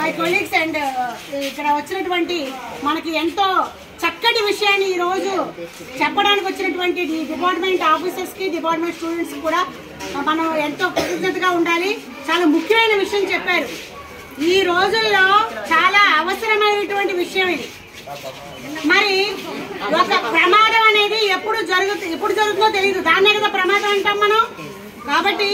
My colleagues and ఇక్కడ వచ్చినటువంటి మనకి ఎంతో చక్కటి విషయాన్ని ఈ రోజు చెప్పడానికి వచ్చినటువంటి డిపార్ట్మెంట్ ఆఫీసర్స్ కి డిపార్ట్మెంట్ స్టూడెంట్స్ కూడా మనం ఎంతో కృతజ్ఞతగా ఉండాలి. చాలా ముఖ్యమైన విషయం చెప్పారు. ఈ రోజుల్లో చాలా అవసరమైనటువంటి విషయం ఇది. మరి ఒక ప్రమాదం అనేది ఎప్పుడు జరుగుతుందో తెలియదు. దాన్నే కదా ప్రమాదం అంటాం మనం. కాబట్టి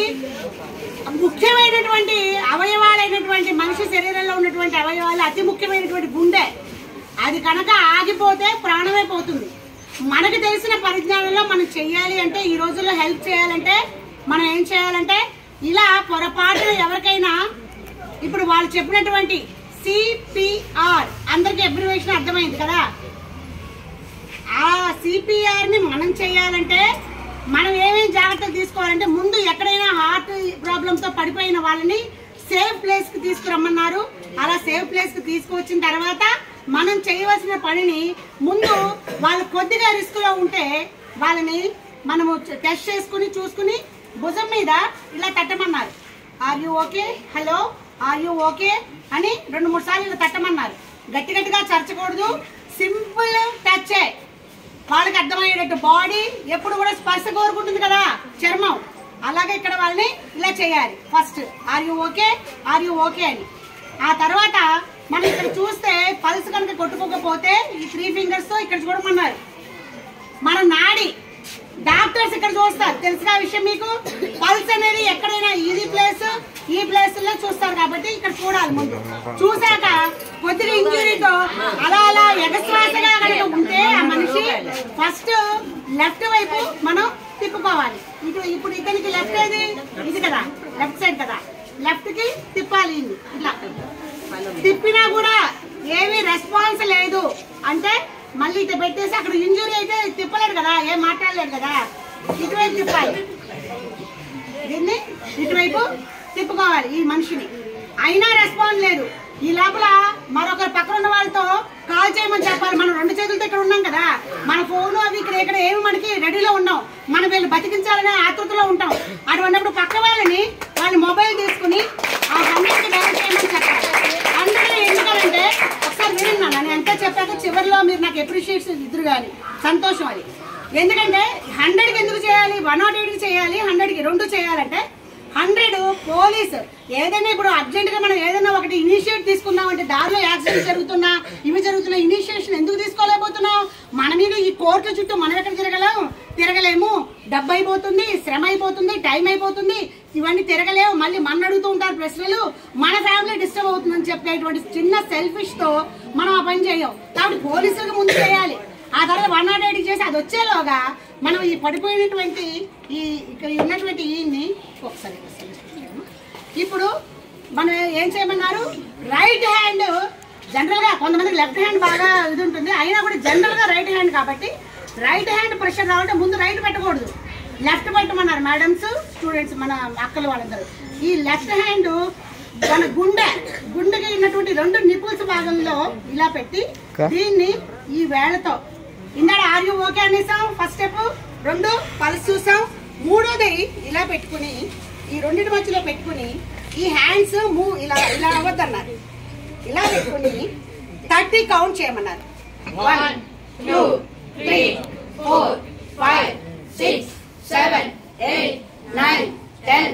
ముఖ్యమైనటువంటి అవయవాలైనటువంటి మనిషి శరీరంలో ఉన్నటువంటి అవయవాలు అతి ముఖ్యమైనటువంటి గుండె. అది కనుక ఆగిపోతే ప్రాణమే పోతుంది. మనకు తెలిసిన పరిజ్ఞానంలో మనం చెయ్యాలి అంటే, ఈ రోజుల్లో హెల్ప్ చేయాలంటే మనం ఏం చేయాలంటే, ఇలా పొరపాటున ఎవరికైనా ఇప్పుడు వాళ్ళు చెప్పినటువంటి సిపిఆర్ అందరికి అబ్రివేషన్ అర్థమైంది కదా. ఆ సిపిఆర్ ని మనం చేయాలంటే మనం ఏమేమి జాగ్రత్తలు తీసుకోవాలంటే, ముందు ఎక్కడైనా హార్ట్ ప్రాబ్లంతో పడిపోయిన వాళ్ళని సేఫ్ ప్లేస్ కి తీసుకురమ్మన్నారు. అలా సేఫ్ ప్లేస్ కి తీసుకువచ్చిన తర్వాత మనం చేయవలసిన పనిని ముందు వాళ్ళు కొద్దిగా రిస్క్ లో ఉంటే వాళ్ళని మనము టెస్ట్ చేసుకుని చూసుకుని భుజం మీద ఇలా తట్టమన్నారు. Are you okay, hello are you okay అని 2-3 సార్లు ఇలా తట్టమన్నారు. గట్టి గట్టిగా చర్చకూడదు, సింపుల్ టచ్. వాళ్ళకి అర్థమయ్యేటట్టు. బాడీ ఎప్పుడు కూడా స్పర్శ కోరుకుంటుంది కదా, చర్మం. అలాగే ఇక్కడ వాళ్ళని ఇలా చేయాలి. First are you okay, are you okay అని. ఆ తర్వాత మనం ఇక్కడ చూస్తే పల్స్ కనుక కొట్టుకోకపోతే ఈ 3 ఫింగర్స్ తో ఇక్కడ చూడమన్నారు. మన నాడి డాక్టర్స్ ఇక్కడ చూస్తారు, తెలుసుగా విషయం మీకు. పల్స్ అనేది ఎక్కడైనా ఇది ప్లేస్ ఈ ప్లేస్ లో చూస్తారు కాబట్టి ఇక్కడ చూడాలి. ముందు చూసాక కొద్దిగా ఇంజురీతో అలా అలా ఎగశ్వాసగా కనుక ఉంటే ఆ మనిషి ఫస్ట్ లెఫ్ట్ వైపు మనం తిప్పుకోవాలి. ఇప్పుడు ఇతనికి లెఫ్ట్ ఏది, ఇది కదా, లెఫ్ట్ సైడ్ కదా, లెఫ్ట్ కి తిప్పాలి. ఇట్లా తిప్పినా కూడా ఏమీ రెస్పాన్స్ లేదు అంటే మళ్ళీ ఇటు పెట్టేసి, అక్కడ ఇంజురీ అయితే తిప్పలేడు కదా, ఏం మాట్లాడలేదు కదా, ఇటువైపు తిప్పాలి. దీన్ని ఇటువైపు తిప్పుకోవాలి ఈ మనిషిని. అయినా రెస్పాన్స్ లేదు. ఈ లోపల మరొకరు పక్కన ఉన్న వాళ్ళతో కాల్ చేయమని చెప్పాలి. మనం 2 చేతులతో ఇక్కడ ఉన్నాం కదా, మన ఫోన్ అవి ఇక్కడ ఏమి మనకి రెడీలో ఉన్నాం. మనం వీళ్ళు బతికించాలనే ఆతృతలో ఉంటాం. అటువంటిప్పుడు పక్క వాళ్ళని వాళ్ళ మొబైల్ తీసుకుని ఆ 100కి డైరెక్ట్ చేయమని చెప్పాలి. 100 ఎందుకంటే ఒకసారి విన్నాను నేను ఎంత చెప్పాక చివరిలో మీరు నాకు అప్రిషియేషన్ ఇద్దరు కానీ సంతోషం. అది ఎందుకంటే 100కి ఎందుకు చేయాలి, 108కి చేయాలి, 100కి 2 చేయాలంటే 100 పోలీసు ఏదైనా ఇప్పుడు అర్జెంట్ గా మనం ఏదైనా ఒకటి ఇనిషియేట్ తీసుకున్నామంటే దారిలో యాక్సిడెంట్ జరుగుతున్నా ఇవి జరుగుతున్నా ఇనిషియేషన్ ఎందుకు తీసుకోలేకపోతున్నాం? మన మీద ఈ కోర్టుల చుట్టూ మనం ఎక్కడ తిరగలేము. డబ్బు అయిపోతుంది, శ్రమ అయిపోతుంది, టైం అయిపోతుంది, ఇవన్నీ తిరగలేము. మళ్ళీ మన అడుగుతూ ఉంటారు ప్రశ్నలు, మన ఫ్యామిలీ డిస్టర్బ్ అవుతుందని చెప్పేటువంటి చిన్న సెల్ఫిష్ తో మనం ఆ పని చేయం. కాబట్టి పోలీసులకు ముందు చేయాలి. ఆ తర్వాత 108 చేసి అది వచ్చేలోగా మనం ఈ పడిపోయినటువంటి ఈ ఇక్కడ ఉన్నటువంటి ఈయన్ని ఒకసారి ఇప్పుడు మనం ఏం చేయమన్నారు, రైట్ హ్యాండ్ జనరల్ గా కొంతమందికి లెఫ్ట్ హ్యాండ్ బాగా ఇది ఉంటుంది, అయినా కూడా జనరల్ గా రైట్ హ్యాండ్ కాబట్టి రైట్ హ్యాండ్ ప్రెషర్ రావాలంటే ముందు రైట్ పెట్టకూడదు, లెఫ్ట్ పెట్టమన్నారు మేడమ్స్, స్టూడెంట్స్, మన అక్కలు వాళ్ళందరూ. ఈ లెఫ్ట్ హ్యాండ్ మన గుండెకి ఉన్నటువంటి 2 నిపుల్స్ భాగంలో ఇలా పెట్టి దీన్ని ఈ వేళ్లతో ఇందాక ఆర్ యూ ఓకే అనేసాం. ఫస్ట్ స్టెప్ 2 పల్స్ చూసాం. 3వది ఇలా పెట్టుకుని ఈ 2 మధ్యలో పెట్టుకుని ఈ హ్యాండ్స్ మూవ్ ఇలా అవ్వద్దన్నారు. ఇలా పెట్టుకుని 30 కౌంట్ చేయమన్నారు. 1 2 3 4 5 6 7 8 9 10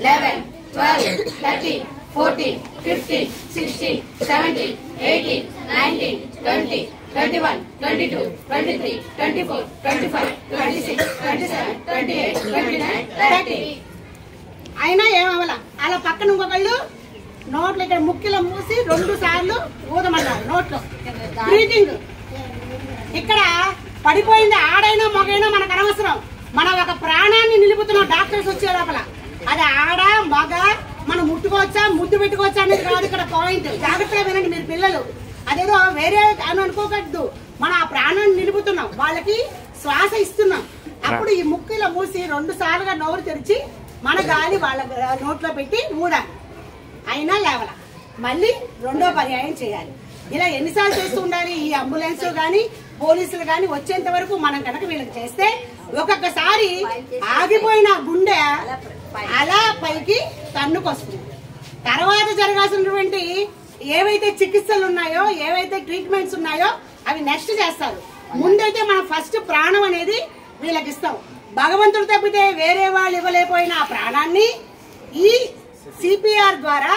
11 12 13 14 15 16 17 18 19 20 21 22 23 24 25 26 27 28 29 30. అయినా ఏమవ్వాల. అలా పక్కన ఇంకొకళ్ళు నోట్లో ఇక్కడ ముక్కిలో మూసి 2 సార్లు ఊదమన్నారు నోట్లో. బ్రీతింగ్ ఇక్కడ పడిపోయింది ఆడైనా మగైనా మనకు అనవసరం. మనం ఒక ప్రాణాన్ని నిలుపుతున్నాం డాక్టర్స్ వచ్చే లోపల. అది ఆడ మగ మనం ముట్టుకోవచ్చా ముద్దు పెట్టుకోవచ్చా అనేది కాదు ఇక్కడ పాయింట్. జాగ్రత్తగా వినండి మీరు పిల్లలు. అదేదో వేరే అని అనుకోకూడదు. మనం ఆ ప్రాణాన్ని నిలుపుతున్నాం, వాళ్ళకి శ్వాస ఇస్తున్నాం. అప్పుడు ఈ ముక్కిలో మూసి 2 సార్లుగా నోరు తెరిచి మన గాలి వాళ్ళ నోట్లో పెట్టి ఊడాలి. అయినా లేవల మళ్ళీ 2వ పర్యాయం చేయాలి. ఇలా ఎన్నిసార్లు చేస్తూ ఉండాలి? ఈ అంబులెన్స్ కానీ పోలీసులు కానీ వచ్చేంత వరకు మనం కనుక వీళ్ళకి చేస్తే ఒక్కొక్కసారి ఆగిపోయిన గుండె అలా పైకి తన్నుకొస్తుంది. తర్వాత జరగాల్సినటువంటి ఏవైతే చికిత్సలు ఉన్నాయో, ఏవైతే ట్రీట్మెంట్స్ ఉన్నాయో అవి నెక్స్ట్ చేస్తారు. ముందైతే మనం ఫస్ట్ ప్రాణం అనేది వీళ్ళకి ఇస్తాం. భగవంతుడు తప్పితే వేరే వాళ్ళు ఇవ్వలేకపోయిన ఆ ప్రాణాన్ని ఈ సిపిఆర్ ద్వారా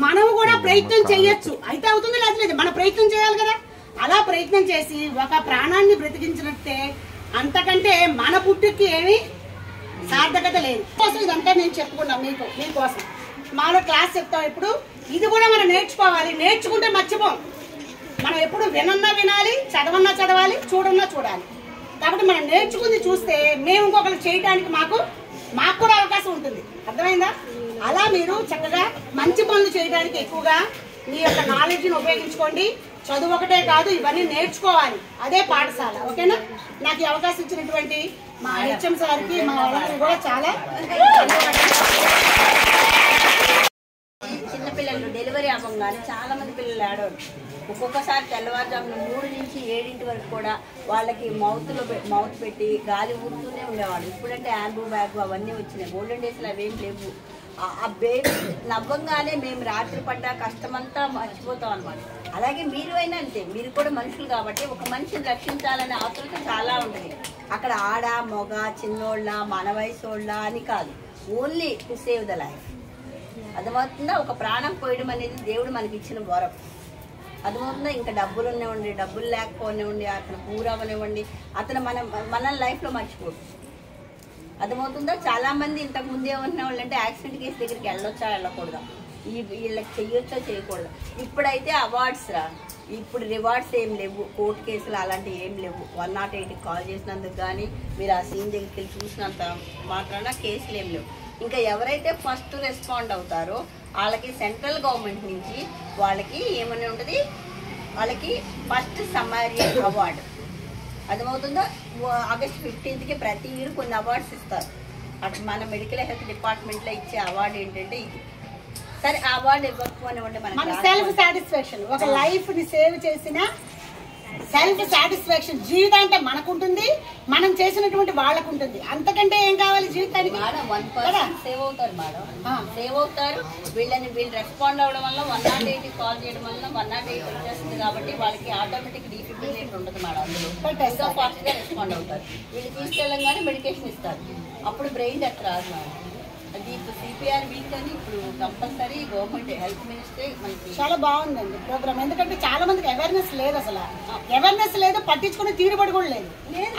మనం కూడా ప్రయత్నం చేయొచ్చు. అయితే అవుతుంది లేదు, మన ప్రయత్నం చేయాలి కదా. అలా ప్రయత్నం చేసి ఒక ప్రాణాన్ని బ్రతికించినట్టే, అంతకంటే మన పుట్టుకి ఏమి సార్థకత లేదు. కోసం ఇదంతా నేను చెప్పుకున్నాం మీకోసం. మాలో క్లాస్ చెప్తాం. ఇప్పుడు ఇది కూడా మనం నేర్చుకోవాలి. నేర్చుకుంటే మర్చిపోం. మనం ఎప్పుడు వినన్నా వినాలి, చదవన్నా చదవాలి, చూడన్నా చూడాలి. కాబట్టి మనం నేర్చుకుంది చూస్తే మేము ఇంకొకరు చేయడానికి మాకు కూడా అవకాశం ఉంటుంది. అర్థమైందా? అలా మీరు చక్కగా మంచి పనులు చేయడానికి ఎక్కువగా మీ యొక్క నాలెడ్జ్ని ఉపయోగించుకోండి. చదువు ఒకటే కాదు, ఇవన్నీ నేర్చుకోవాలి. అదే పాఠశాల. ఓకేనా? నాకు ఈ అవకాశం ఇచ్చినటువంటి మా హెచ్ఎం సార్కి, మా వాళ్ళకి కూడా చాలా చిన్నపిల్లలు డెలివరీ అవ్వగానే చాలా మంది పిల్లలు ఆడవారు. ఒక్కొక్కసారి తెల్లవారుజామున 3 నుంచి 7 వరకు కూడా వాళ్ళకి మౌత్ పెట్టి గాలి ఊరుతూనే ఉండేవాడు. ఇప్పుడంటే యాంబూ బ్యాగ్ అవన్నీ వచ్చినాయి. గోల్డెన్ డేస్లో అవేం లేవు. ఆ బేబీ నవ్వంగానే మేము రాత్రి పడ్డ కష్టమంతా మర్చిపోతాం అనమాట. అలాగే మీరు అయినా అంతే. మీరు కూడా మనుషులు కాబట్టి ఒక మనిషిని రక్షించాలనే ఆతృత చాలా ఉంటుంది. అక్కడ ఆడ మొగ చిన్నోళ్ళ మన వయసోళ్ళ అని కాదు, only to save the life. అర్థమవుతుందా? ఒక ప్రాణం పోయడం అనేది దేవుడు మనకి ఇచ్చిన వరం. అర్థమవుతుందా? ఇంకా డబ్బులు ఉన్నవ్వండి, డబ్బులు లేకపోనివ్వండి, అతను పూరవనివ్వండి, అతను మన లైఫ్లో మర్చిపోదు. అర్థమవుతుందా? చాలా మంది ఇంతకు ముందే ఉన్న వాళ్ళు అంటే యాక్సిడెంట్ కేసు దగ్గరికి వెళ్ళొచ్చా వెళ్ళకూడదా, వీళ్ళకి చెయ్యొచ్చా చేయకూడదు. ఇప్పుడైతే అవార్డ్స్ రా. ఇప్పుడు రివార్డ్స్ ఏం లేవు, కోర్టు కేసులు అలాంటివి ఏం లేవు. 108కి కాల్ చేసినందుకు కానీ మీరు ఆ సీన్ దగ్గరికి వెళ్ళి చూసినంత మాత్రాన కేసులు ఏం లేవు. ఇంకా ఎవరైతే ఫస్ట్ రెస్పాండ్ అవుతారో వాళ్ళకి సెంట్రల్ గవర్నమెంట్ నుంచి వాళ్ళకి ఏమని ఉంటుంది, వాళ్ళకి ఫస్ట్ సమారియన్ అవార్డు. అర్థమవుతుందో? ఆగస్ట్ 15కి ప్రతి ఇయర్ కొన్ని అవార్డ్స్ ఇస్తారు. అటు మన మెడికల్ హెల్త్ డిపార్ట్మెంట్లో ఇచ్చే అవార్డు ఏంటంటే ఇది. సరే, ఆ అవార్డు ఇవ్వకపోనివ్వండి, మన సెల్ఫ్ సాటిస్ఫాక్షన్. ఒక లైఫ్ ని సేవ్ చేసిన సెల్ఫ్ సాటిస్ఫాక్షన్ జీవితాంటే మనకుంటుంది, మనం చేసినటువంటి వాళ్ళకు ఉంటుంది. అంతకంటే ఏం కావాలి జీవితానికి? మేడం 1% సేవ్ అవుతారు. మేడం సేవ్ అవుతారు. వీళ్ళు రెస్పాండ్ అవ్వడం వల్ల 108కి కాల్ చేయడం వల్ల 108 వచ్చేస్తుంది. కాబట్టి వాళ్ళకి ఆటోమేటిక్ డీఫిబ్రిలేటర్ ఉండదు మేడం. అందులో ఇంకా ఫాస్ట్గా రెస్పాండ్ అవుతారు. వీళ్ళు తీసుకెళ్ళగానే మెడికేషన్ ఇస్తారు. అప్పుడు బ్రెయిన్ డెత్ రాదు మేడం. అది ఇప్పుడు సిపిఆర్ వీక్ అని ఇప్పుడు కంపల్సరీ గవర్నమెంట్ హెల్త్ మినిస్ట్రీ మనకి చాలా బాగుందండి ప్రోగ్రామ్. ఎందుకంటే చాలా మందికి అవేర్నెస్ లేదు. అసలు అవేర్నెస్ లేదు, పట్టించుకునే తీరుబడి కూడా లేదు.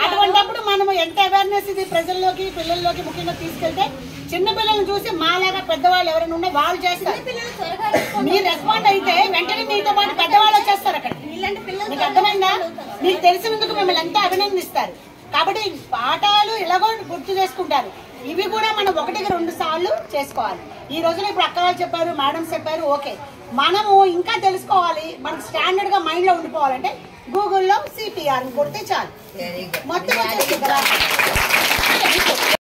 అటువంటిప్పుడు మనం ఎంత అవేర్నెస్ ఇది ప్రజల్లోకి, పిల్లల్లోకి ముఖ్యంగా తీసుకెళ్తే చిన్న పిల్లల్ని చూసి మాలాగా పెద్దవాళ్ళు ఎవరైనా ఉన్నా వాళ్ళు చేస్తారు. మీరు రెస్పాండ్ అయితే వెంటనే మీతో పాటు పెద్దవాళ్ళు వచ్చేస్తారు అక్కడ. మీకు అర్థమైందా? మీకు తెలిసినందుకు మిమ్మల్ని ఎంతో అభినందిస్తారు. కాబట్టి పాఠాలు ఎలాగో గుర్తు చేసుకుంటారు. ఇవి కూడా మనం 1కి 2 సార్లు చేసుకోవాలి. ఈ రోజున ఇప్పుడు అక్క వాళ్ళు చెప్పారు, మేడమ్స్ చెప్పారు, ఓకే. మనము ఇంకా తెలుసుకోవాలి. మనకు స్టాండర్డ్ గా మైండ్ లో ఉండిపోవాలంటే గూగుల్లో సిపిఆర్ కొడితే చాలు, మొత్తం వచ్చేస్తుంది కదా.